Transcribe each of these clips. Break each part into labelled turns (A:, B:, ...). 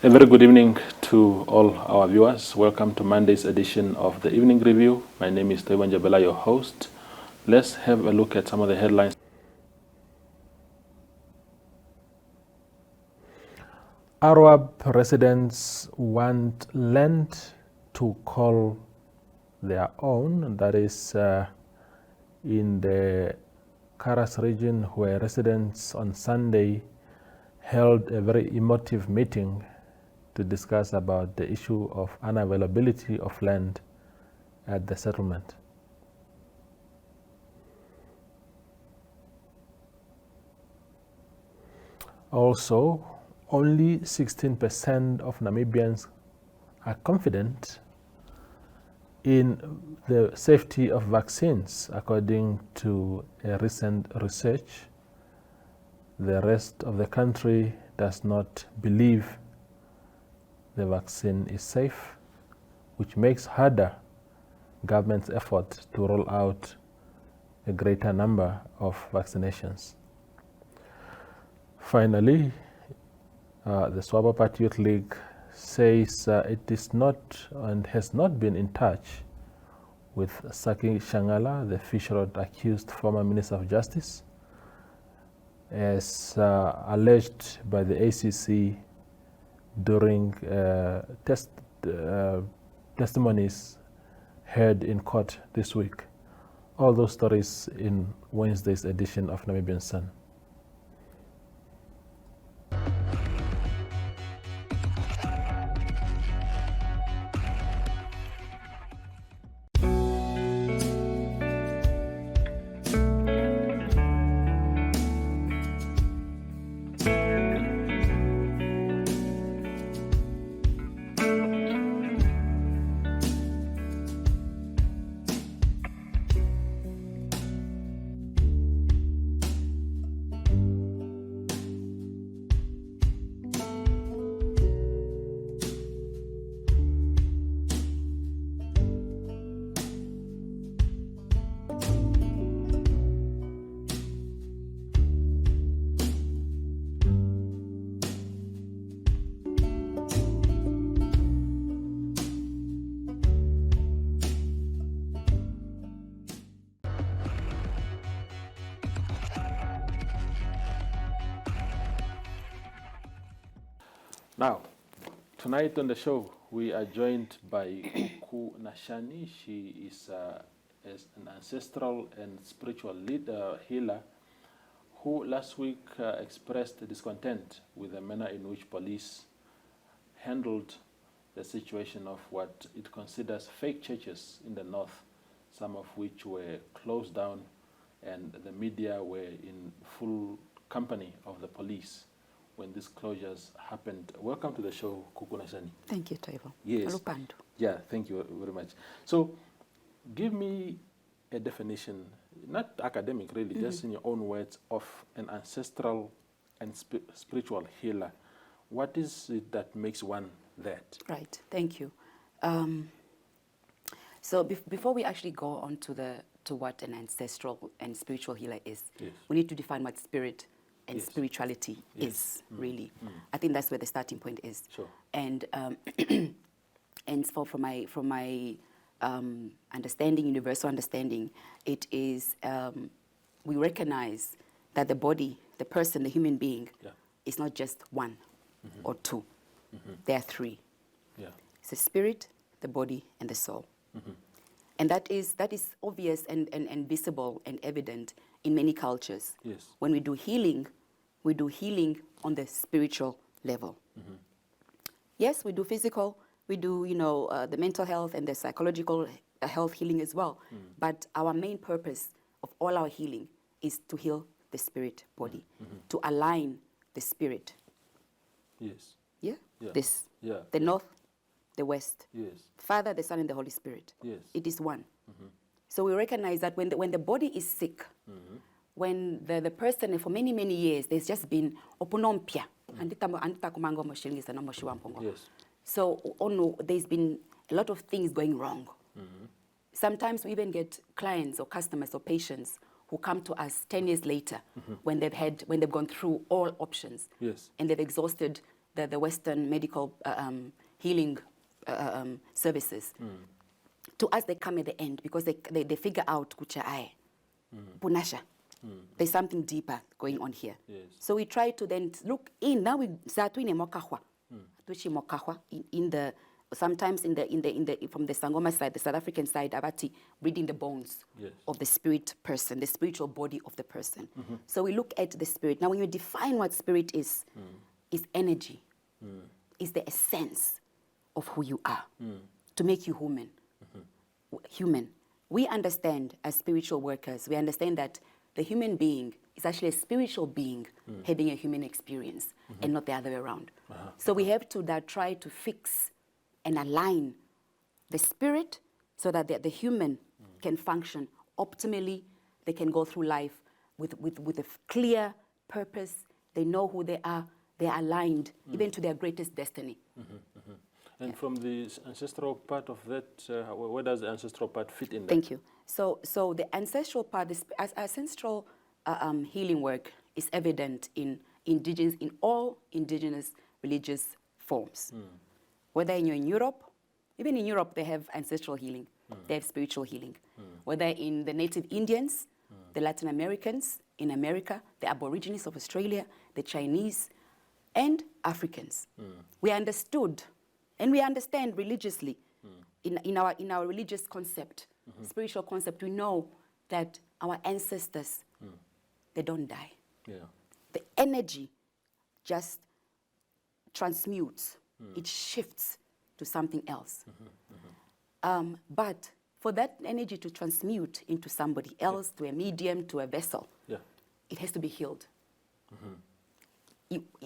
A: A very good evening to all our viewers. Welcome to Monday's edition of the Evening Review. My name is Taiwan Jabela, your host. Let's have a look at some of the headlines. Arab residents want land to call their own. That is in the Karas region, where residents on Sunday held a very emotive meeting to discuss about the issue of unavailability of land at the settlement. Also, only 16% of Namibians are confident in the safety of vaccines, according to a recent research. The rest of the country does not believe the vaccine is safe, which makes harder government's effort to roll out a greater number of vaccinations. Finally, the Swaba Party Youth League says it is not and has not been in touch with Saki Shangala, the Fish Road accused former Minister of Justice, as alleged by the ACC during testimonies heard in court this week. All those stories in Wednesday's edition of Namibian Sun. Now, tonight on the show, we are joined by Kuku Nashani. She is an ancestral and spiritual healer who last week expressed discontent with the manner in which police handled the situation of what it considers fake churches in the north, some of which were closed down and the media were in full company of the police when these closures happened. Welcome to the show, Kuku Nashani.
B: Thank you, Taiwo.
A: Yes. Yeah, thank you very much. So, give me a definition, not academic really, just in your own words, of an ancestral and spiritual healer. What is it that makes one that?
B: Right, thank you. So before we actually go on to what an ancestral and spiritual healer is,
A: Yes.
B: we need to define what spirit and
A: Yes.
B: spirituality is, really. I think that's where the starting point is.
A: Sure.
B: And and from my understanding, universal understanding, it is we recognize that the body, the person, the human being, is not just one or two. There are three.
A: Yeah.
B: It's the spirit, the body, and the soul. And that is obvious and visible and evident in many cultures.
A: Yes.
B: When we do healing on the spiritual level. Yes, we do physical, we do the mental health and the psychological health healing as well. But our main purpose of all our healing is to heal the spirit body, to align the spirit.
A: Yes.
B: Yeah?
A: Yeah. Yeah.
B: The north, the west.
A: Yes.
B: Father, the Son, and the Holy Spirit.
A: Yes.
B: It is one. So we recognize that when the body is sick, when the person for many, many years, there's just been oponompia.
A: Yes.
B: So there's been a lot of things going wrong. Sometimes we even get clients or customers or patients who come to us 10 years later when they've gone through all options.
A: Yes.
B: And they've exhausted the Western medical healing services. To us, they come at the end because they figure out kucha ai, punasha. There's something deeper going on here.
A: Yes.
B: So we try to then look in. Now we zatuine mokahwa, tuchi mokahwa in the sometimes in the from the Sangoma side, the South African side, abati reading the bones
A: Yes.
B: of the spirit person, the spiritual body of the person. So we look at the spirit. Now, when you define what spirit is energy, is the essence of who you are to make you human. Human. We understand as spiritual workers, we understand that the human being is actually a spiritual being having a human experience and not the other way around. So we have to try to fix and align the spirit so that the human can function optimally. They can go through life with a clear purpose. They know who they are. They're aligned even to their greatest destiny.
A: And from the ancestral part of that, where does the ancestral part fit in that?
B: Thank you. So the ancestral part, ancestral healing work is evident in all indigenous religious forms. Whether you're in Europe, even in Europe they have ancestral healing, they have spiritual healing. Whether in the native Indians, the Latin Americans, in America, the Aborigines of Australia, the Chinese, and Africans. We understood, and we understand religiously, in our religious concept, spiritual concept, we know that our ancestors, they don't die.
A: Yeah.
B: The energy just transmutes, it shifts to something else. But for that energy to transmute into somebody else, to a medium, to a vessel, it has to be healed.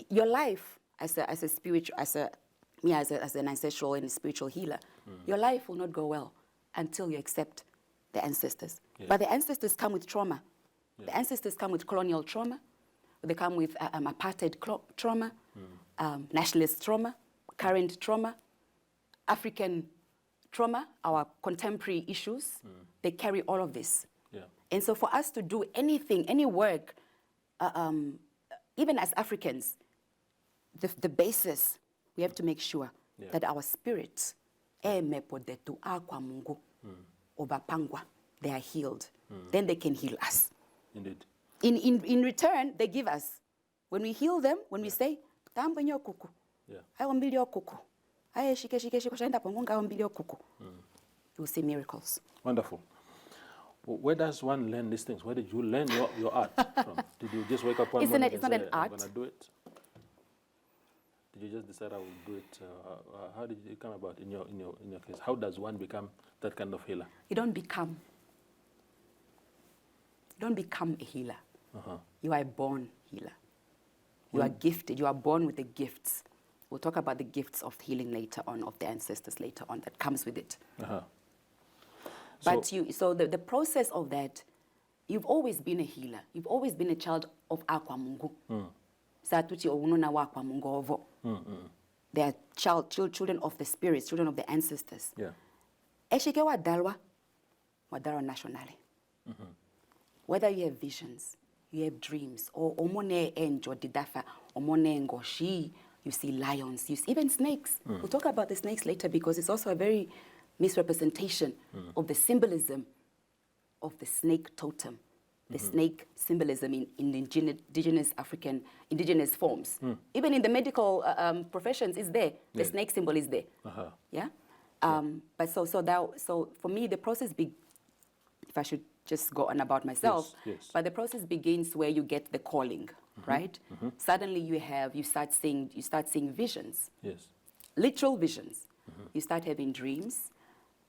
B: Your life as a spiritual, as an ancestral and spiritual healer, your life will not go well until you accept the ancestors. But the ancestors come with trauma. The ancestors come with colonial trauma. They come with apartheid trauma, nationalist trauma, current trauma, African trauma, our contemporary issues. They carry all of this. And so for us to do anything, any work, even as Africans, the basis, we have to make sure that our spirits, they are healed. Then they can heal us.
A: Indeed.
B: In return, they give us. When we heal them, when we say, kuku, kuku, you will see miracles.
A: Wonderful. Where does one learn these things? Where did you learn your art from? Did you just wake up one morning and say, I'm going to do it? Did you just decide I will do it? How did it come about in your case? How does one become that kind of healer?
B: You don't become a healer. You are a born healer. You are gifted. You are born with the gifts. We'll talk about the gifts of healing later on, of the ancestors later on, that comes with it. But so the process of that, you've always been a healer. You've always been a child of Akwa Mungu. Satuchi ounona wa Akwa Mungu ovo. They are children of the spirits, children of the ancestors. Eshike wa dalwa nationale. Whether you have visions, you have dreams, or omone enjo didafa, omone ngoshi, you see lions, you see even snakes. We'll talk about the snakes later because it's also a very misrepresentation of the symbolism of the snake totem, the snake symbolism in indigenous African, indigenous forms. Even in the medical professions, it's there. The snake symbol is there. But so for me, the process, if I should just go on about myself, but the process begins where you get the calling, right? Suddenly you start seeing visions, literal visions. You start having dreams,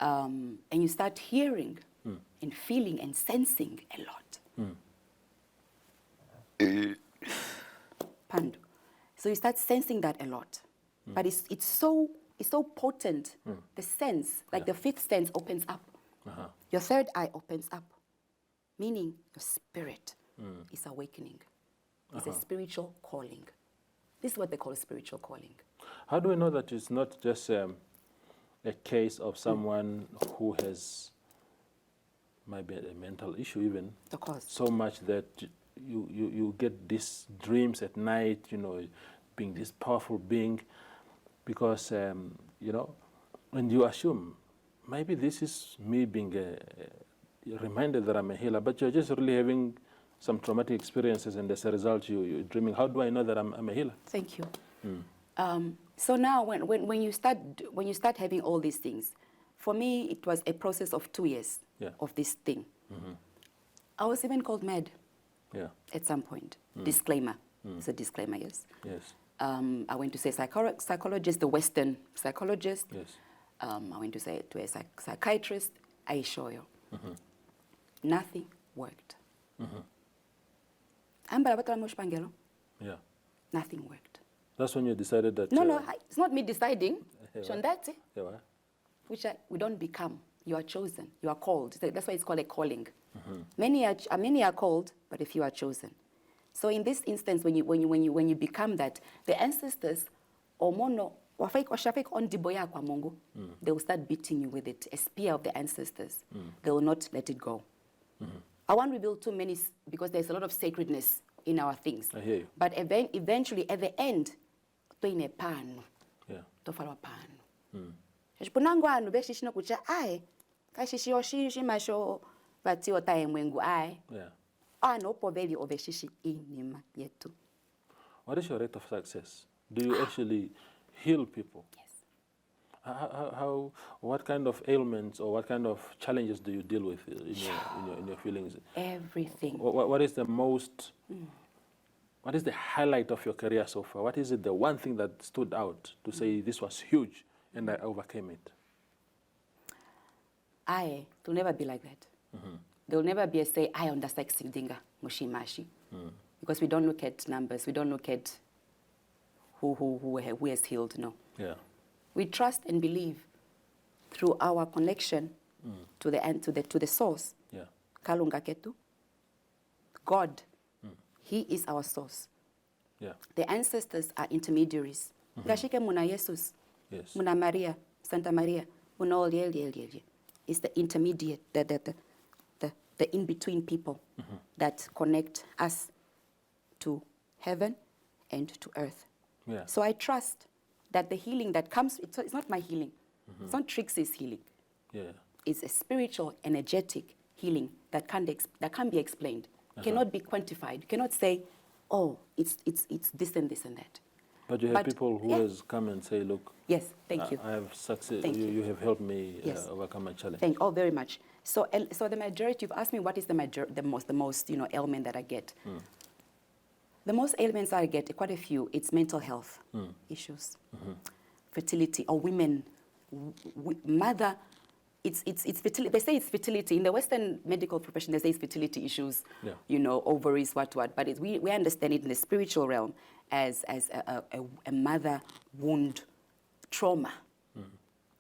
B: and you start hearing and feeling and sensing a lot. Pandu. So you start sensing that a lot, but it's so potent. The sense, like the fifth sense, opens up. Your third eye opens up, meaning your spirit is awakening. It's a spiritual calling. This is what they call a spiritual calling.
A: How do we know that it's not just a case of someone who has maybe a mental issue even,
B: Of course.
A: so much that you get these dreams at night, being this powerful being, because, you know, and you assume, maybe this is me being reminded that I'm a healer, but you're just really having some traumatic experiences, and as a result, you're dreaming. How do I know that I'm a healer?
B: Thank you. So now, when you start having all these things, for me, it was a process of 2 years of this thing. I was even called mad at some point. Disclaimer. It's a disclaimer, yes.
A: Yes.
B: I went to see a psychologist, the Western psychologist.
A: Yes.
B: I went to say to a psychiatrist. I assure you, nothing worked.
A: Yeah.
B: Nothing worked.
A: That's when you decided that...
B: No, it's not me deciding.
A: Yeah,
B: Which we don't become. You are chosen. You are called. That's why it's called a calling. Many are called, but a few are chosen. So in this instance, when you become that, the ancestors, they will start beating you with it, a spear of the ancestors. They will not let it go. I won't reveal too many because there's a lot of sacredness in our things.
A: I hear you.
B: But eventually, at the end, to pan, to follow pan. Punangwanu beshishino kucha ai kashishi oshishi masho vati otaye mwengu ai. No poveli oveshishi inima yetu.
A: What is your rate of success? Do you actually heal people?
B: Yes.
A: What kind of ailments or what kind of challenges do you deal with in your feelings?
B: Everything.
A: What is the most? What is the highlight of your career so far? What is it, the one thing that stood out to say this was huge and I overcame it?
B: It will never be like that. There will never be a say, I understand dinga mushimashi. Because we don't look at numbers, we don't look at who has healed, no.
A: Yeah.
B: We trust and believe through our connection to the source.
A: Yeah.
B: Kalunga ketu. God, He is our source.
A: Yeah.
B: The ancestors are intermediaries. Ngashike muna Jesus,
A: Yes.
B: muna Maria, Santa Maria, muna all yel. It's the intermediate, the in-between people that connect us to heaven and to earth.
A: Yeah.
B: So I trust that the healing that comes, it's not my healing. It's not Trixie's healing.
A: Yeah.
B: It's a spiritual, energetic healing that can't be explained, cannot be quantified. You cannot say, oh, it's this and this and that.
A: But you have people who has come and say, look,
B: yes, thank you.
A: I have succeeded.
B: Thank you.
A: You have helped me
B: Yes.
A: overcome my challenge.
B: Thank you very much. So the majority, you've asked me what is the most ailment that I get. The most ailments I get, quite a few, it's mental health issues, fertility, or women, mother. It's fertility. They say it's fertility in the Western medical profession. They say it's fertility issues, ovaries, what. But we understand it in the spiritual realm as a mother wound trauma,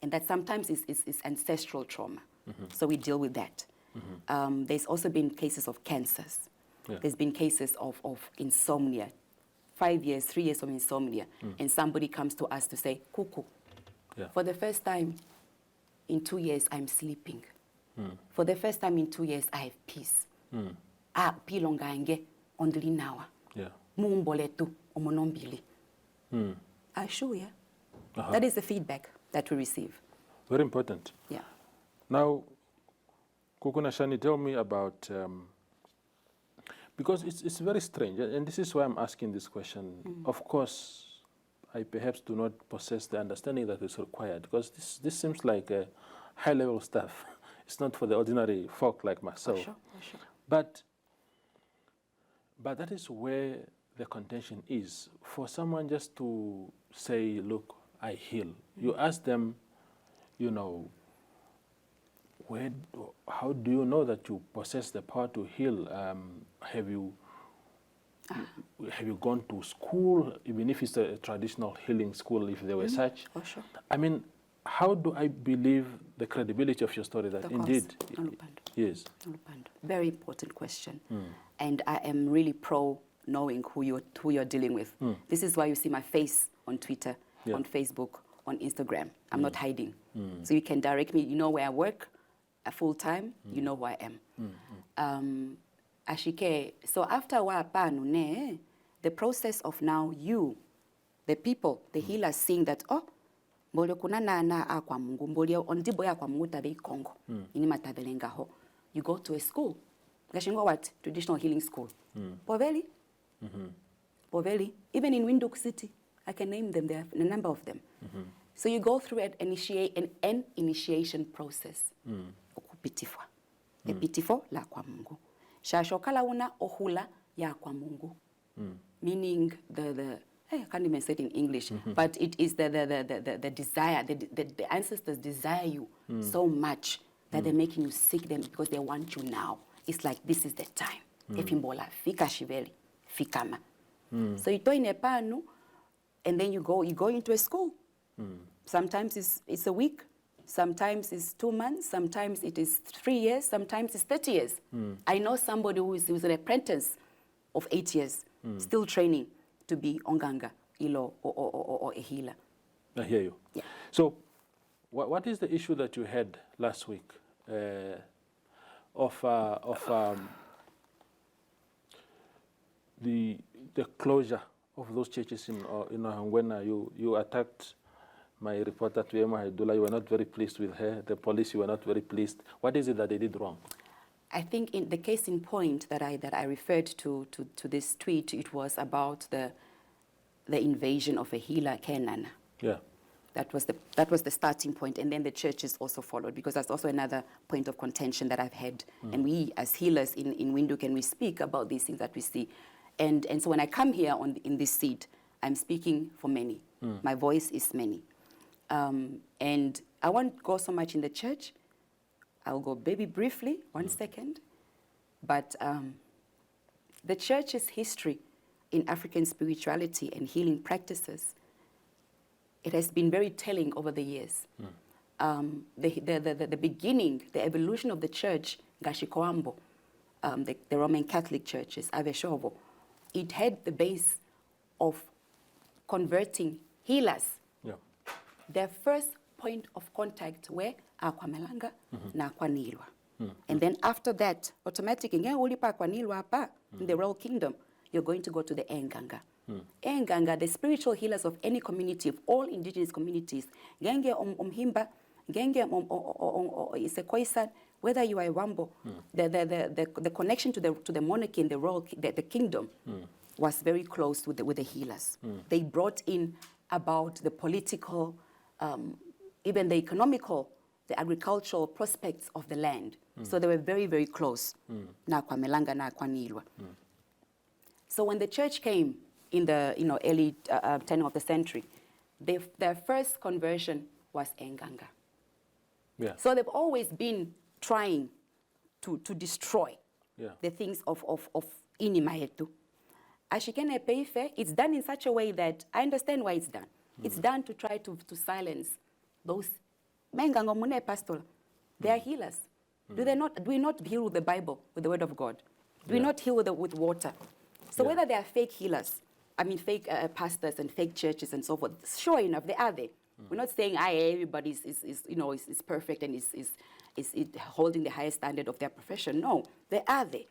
B: and that sometimes is ancestral trauma. So we deal with that. There's also been cases of cancers.
A: Yeah.
B: There's been cases of insomnia, 3 years of insomnia, and somebody comes to us to say, Kuku, for the first time in 2 years, I'm sleeping. For the first time in 2 years, I have peace. Pilongange ondlinawa.
A: Yeah.
B: Mumboletu omonombili. I sure, yeah. That is the feedback that we receive.
A: Very important.
B: Yeah.
A: Now, Kuku Nashani, tell me about, because it's very strange, and this is why I'm asking this question. Of course, I perhaps do not possess the understanding that is required, because this seems like a high-level stuff. It's not for the ordinary folk like myself.
B: For sure.
A: But that is where the contention is. For someone just to say, look, I heal. You ask them, how do you know that you possess the power to heal? Have you gone to school, even if it's a traditional healing school, if there were such?
B: For sure.
A: I mean, how do I believe the credibility of your story that indeed? Yes.
B: Very important question. And I am really pro knowing who you're dealing with. This is why you see my face on Twitter, on Facebook, on Instagram. I'm not hiding. So you can direct me. You know where I work full time. You know who I am. Ashike. So after the process of now you the people, the healers, seeing that, oh, mbolio kuna na akwa Mungu, mbolio ondibo ya kwa Mungu tabe Congo, ini matabelenga ho. You go to a school, gashingo what? Traditional healing school. Poveli? Poveli. Even in Windhoek City, I can name them, there are a number of them. So you go through an initiation process. Okupitifwa. Epitifo la kwa Mungu. Shashokala una ohula ya kwa Mungu. Meaning I can't even say it in English, but it is the desire, the ancestors desire you so much that they're making you seek them because they want you now. It's like, this is the time. Efimbola, fika shiveli, fikama. So you in a panu, and then you go into a school. Sometimes it's a week, sometimes it's 2 months, sometimes it is 3 years, sometimes it's 30 years. I know somebody who's an apprentice of 8 years, still training to be onganga, ilo, or a healer.
A: I hear you.
B: Yeah.
A: So, what is the issue that you had last week of the closure of those churches in Ohangwena? You attacked my reporter to Emma Haidula. You were not very pleased with her. The police, you were not very pleased. What is it that they did wrong?
B: I think in the case in point that I referred to this tweet, it was about the invasion of a healer, Kenana.
A: Yeah.
B: That was the starting point, and then the churches also followed, because that's also another point of contention that I've had. And we, as healers in Windhoek, and we speak about these things that we see. And so when I come here in this seat, I'm speaking for many. My voice is many. And I won't go so much in the church. I'll go maybe briefly, 1 second. But the church's history in African spirituality and healing practices, it has been very telling over the years. The beginning, the evolution of the church, Gashikoambo, the Roman Catholic churches, Aveshovo, it had the base of converting healers.
A: Yeah.
B: Their first point of contact were Akwamelanga na Akwanilwa. And then after that, automatically, in the Royal Kingdom, you're going to go to the Enganga. Enganga, the spiritual healers of any community, of all indigenous communities, Genge Umhimba, Genge Isekoisan, whether you are a Wambo, the connection to the monarchy and the kingdom was very close with the healers. They brought in about the political, even the economical, the agricultural prospects of the land. So they were very, very close. Na Kwamelanga, na Kwanilwa. So when the church came in the early turn of the century, their first conversion was Enganga.
A: Yeah.
B: So they've always been trying to destroy the things of Inimayetu. Ashikene Peife, it's done in such a way that I understand why it's done. It's done to try to silence those Mengango Mune Pastor. They are healers. Do we not heal with the Bible, with the Word of God? Do we not heal with water? So whether they are fake healers, I mean fake pastors and fake churches and so forth, sure enough, they are there. We're not saying everybody is perfect and is holding the highest standard of their profession. No, they are there.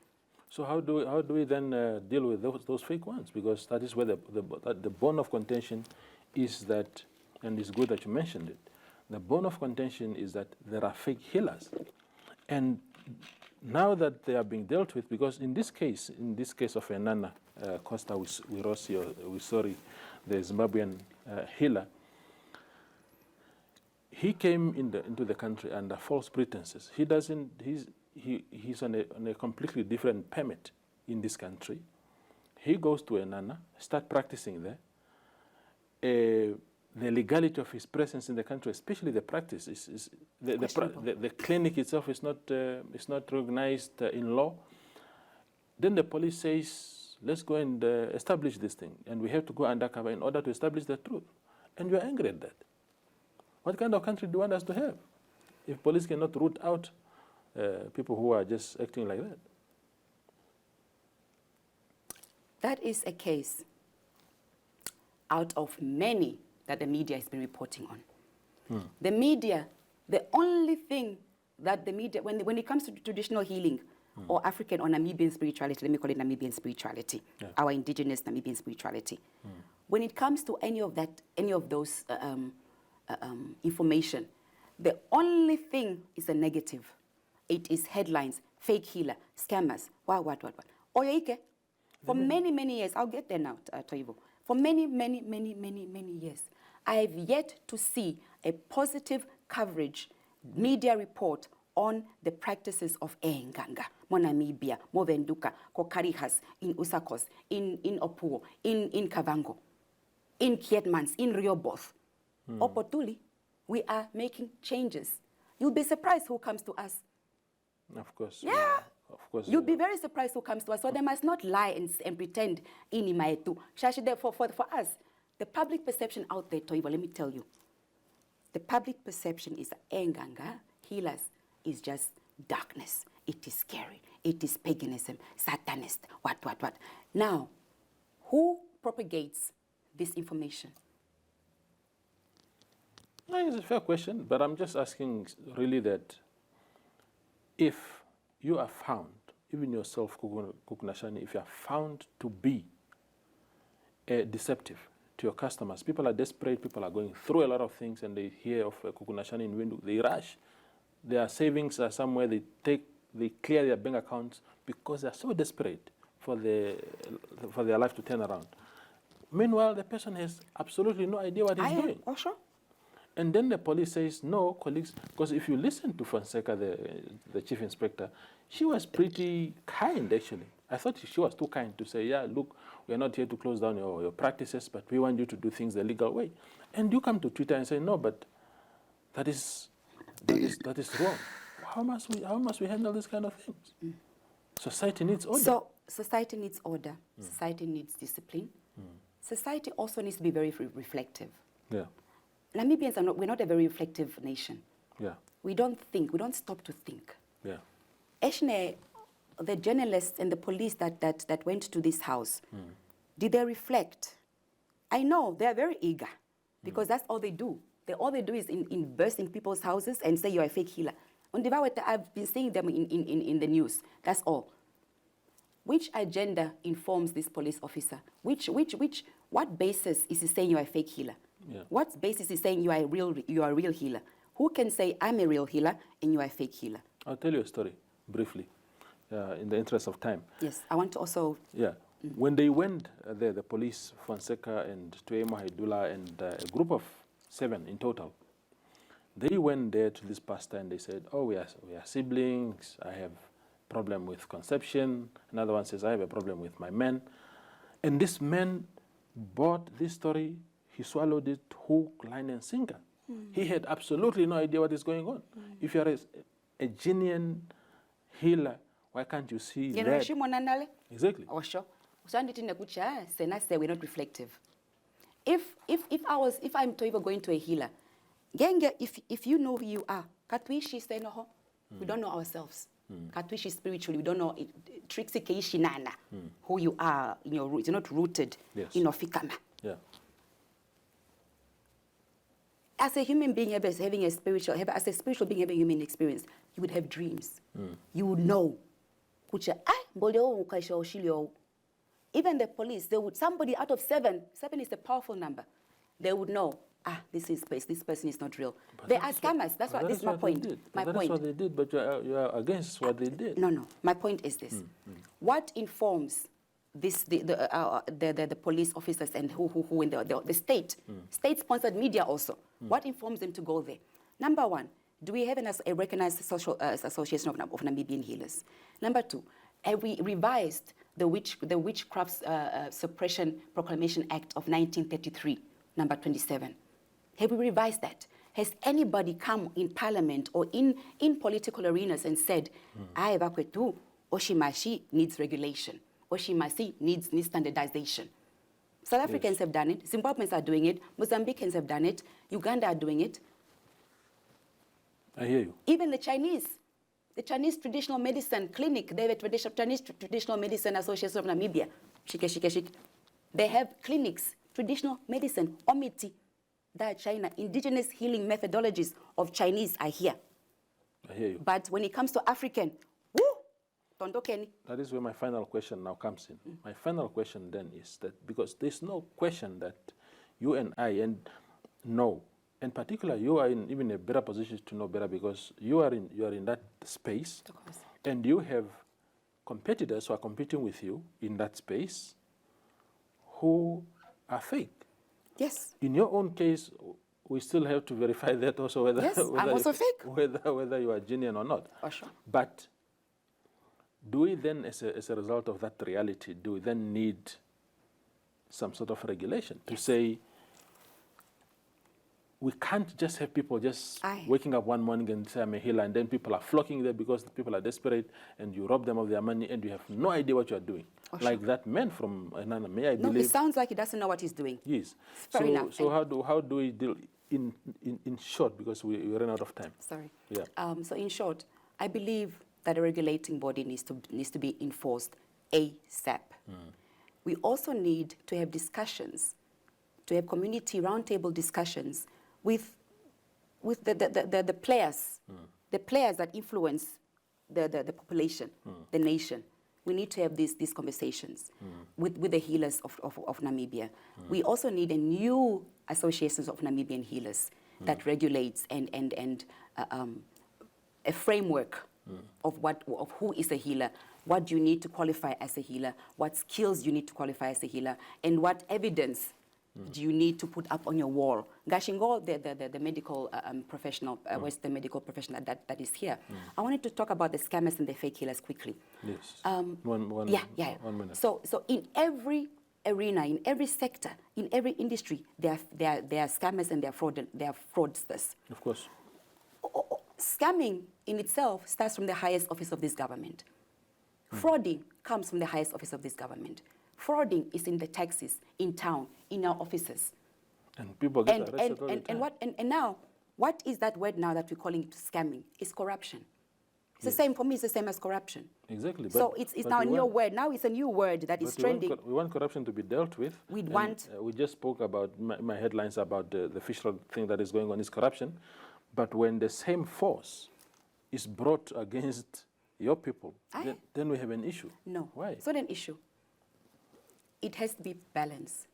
A: So how do we then deal with those fake ones? Because that is where the bone of contention is that, and it's good that you mentioned it. The bone of contention is that there are fake healers, and now that they are being dealt with, because in this case of Enana Costa Wisori, the Zimbabwean healer, he came into the country under false pretenses. He's on a completely different permit in this country. He goes to Enana, start practicing there. The legality of his presence in the country, especially the practice, the clinic itself is not recognized in law. Then the police says, let's go and establish this thing, and we have to go undercover in order to establish the truth. And you are angry at that. What kind of country do you want us to have if police cannot root out people who are just acting like that?
B: That is a case out of many that the media has been reporting on. The media, the only thing that the media, when it comes to traditional healing or African or Namibian spirituality, let me call it Namibian spirituality, our indigenous Namibian spirituality, When it comes to any of those information, the only thing is a negative. It is headlines, fake healer, scammers, what. Oyoike, for many years, I'll get there now, Toivo. For many years, I have yet to see a positive coverage, media report on the practices of Enganga, Monamibia, Movenduka, Kokarihas, in Usakos, in Opuo, in Kavango, in Kietmans, in Rioboth. Opotuli, we are making changes. You'll be surprised who comes to us.
A: Of course.
B: Yeah.
A: Of course.
B: You'll be very surprised who comes to us. So they must not lie and pretend ini maetu. For us, the public perception out there, Toivo, let me tell you. The public perception is Enganga, healers, is just darkness. It is scary. It is paganism, satanist, what. Now, who propagates this information?
A: No, it's a fair question, but I'm just asking really that if you are found, even yourself, Kuku Nashani, if you are found to be deceptive to your customers, people are desperate, people are going through a lot of things, and they hear of Kuku Nashani in Windu, they rush. Their savings are somewhere, they clear their bank accounts because they are so desperate for their life to turn around. Meanwhile, the person has absolutely no idea what he's doing.
B: Oh, sure.
A: And then the police says, no, colleagues, because if you listen to Fonseca, the chief inspector, she was pretty kind, actually. I thought she was too kind to say, yeah, look, we're not here to close down your practices, but we want you to do things the legal way. And you come to Twitter and say, no, but that is wrong. How must we handle this kind of things? Society needs order.
B: So society needs order. Society needs discipline. Society also needs to be very reflective.
A: Yeah.
B: Namibians we're not a very reflective nation.
A: Yeah.
B: We don't think, we don't stop to think.
A: Yeah.
B: Eshne, the journalists and the police that went to this house, did they reflect? I know they are very eager because that's all they do. All they do is burst in people's houses and say you're a fake healer. I've been seeing them in the news. That's all. Which agenda informs this police officer? What basis is he saying you're a fake healer?
A: Yeah.
B: What basis is saying you are a real healer? Who can say I'm a real healer and you are a fake healer?
A: I'll tell you a story briefly, in the interest of time.
B: Yes, I want to also.
A: Yeah. When they went there, the police, Fonseca and Tuemo Haidula and a group of 7 in total, they went there to this pastor and they said, oh, we are siblings. I have a problem with conception. Another one says, I have a problem with my man. And this man bought this story. He swallowed it hook, line, and sinker. He had absolutely no idea what is going on. If you are a genuine healer, why can't you see that? Exactly.
B: Oh, sure. We're not reflective. If I'm going to a healer, if you know who you are, we don't know ourselves. Katwishi spiritually, we don't know Trixie Keishinana, who you are in your roots. You're not rooted in Ofikama.
A: Yeah.
B: As a human being as a spiritual being having a human experience, you would have dreams. You would know. Even the police, somebody out of 7 is a powerful number. They would know, this person is not real. They are scammers. That's my point.
A: That's what they did, but you are against what they did.
B: No. My point is this. What informs the police officers and who in the state-sponsored media also? What informs them to go there? Number 1, do we have a recognized social association of Namibian healers? Number 2, have we revised the Witchcraft Suppression Proclamation Act of 1933, number 27? Have we revised that? Has anybody come in parliament or in political arenas and said, Oshimashi needs regulation, Oshimasi needs standardization? South Africans have done it, Zimbabweans are doing it, Mozambicans have done it, Uganda are doing it.
A: I hear you.
B: Even the Chinese traditional medicine clinic, they have a Chinese traditional medicine association of Namibia, Shike. They have clinics, traditional medicine, Omiti, that China, indigenous healing methodologies of Chinese are here.
A: I hear you.
B: But when it comes to African, Tondokeni.
A: That is where my final question now comes in. My final question then is that, because there's no question that you and I know, in particular, you are in even a better position to know better, because you are in that space,
B: Of course.
A: and you have competitors who are competing with you in that space who are fake.
B: Yes.
A: In your own case, we still have to verify that also, whether
B: Yes, I'm also fake.
A: whether you are genuine or not.
B: For sure.
A: But do we then, as a result of that reality, do we then need some sort of regulation to say we can't just have people just waking up one morning and say, I'm a healer, and then people are flocking there because the people are desperate, and you rob them of their money, and you have no idea what you are doing? Like that man from Naname, I believe.
B: No, it sounds like he doesn't know what he's doing.
A: Yes.
B: Fair enough.
A: So how do we deal in short, because we ran out of time?
B: Sorry.
A: Yeah.
B: So in short, I believe that a regulating body needs to be enforced ASAP. We also need to have discussions, to have community roundtable discussions with the players, the players that influence the population, the nation. We need to have these conversations with the healers of Namibia. We also need a new associations of Namibian healers that regulates and a framework of who is a healer, what you need to qualify as a healer, what skills you need to qualify as a healer, and what evidence do you need to put up on your wall. Gashingo, the medical professional, where's the medical professional that is here? I wanted to talk about the scammers and the fake healers quickly.
A: Yes.
B: One
A: 1 minute.
B: So in every arena, in every sector, in every industry, there are scammers and there are fraudsters.
A: Of course.
B: Scamming in itself starts from the highest office of this government. Frauding comes from the highest office of this government. Frauding is in the taxis, in town, in our offices.
A: And people get arrested all the time.
B: And now, what is that word now that we're calling it scamming? It's corruption. It's the same, for me, it's the same as corruption.
A: Exactly.
B: So it's now a new word. Now it's a new word that is trending.
A: We want corruption to be dealt with.
B: We want...
A: we just spoke about, my headlines about the fiscal thing that is going on is corruption. But when the same force is brought against your people, then we have an issue.
B: No.
A: Why?
B: It's not an issue. It has to be balanced.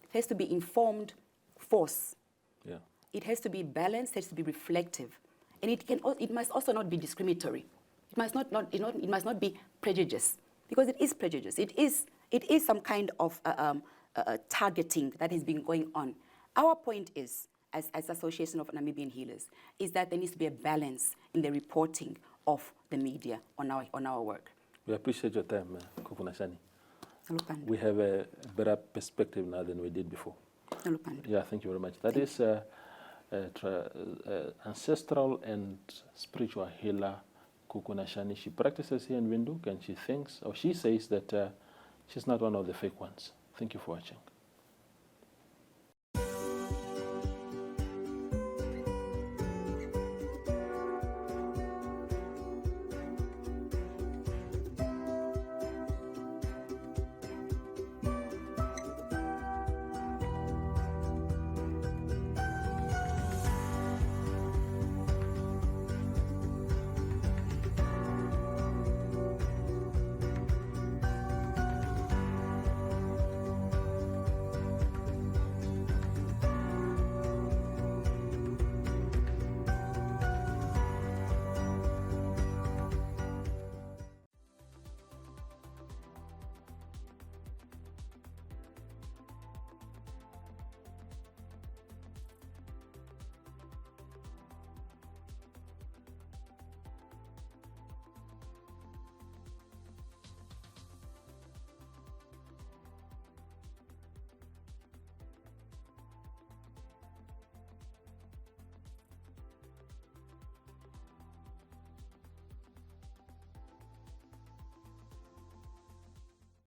B: It has to be informed force.
A: Yeah.
B: It has to be balanced, it has to be reflective. And it must also not be discriminatory. It must not be prejudice, because it is prejudice. It is some kind of targeting that has been going on. Our point is, as Association of Namibian Healers, is that there needs to be a balance in the reporting of the media on our work.
A: We appreciate your time, Kuku Nashani.
B: Nalupanda.
A: We have a better perspective now than we did before.
B: Nalupanda.
A: Yeah, thank you very much. That is ancestral and spiritual healer Kuku Nashani. She practices here in Windhoek, and she says that she's not one of the fake ones. Thank you for watching.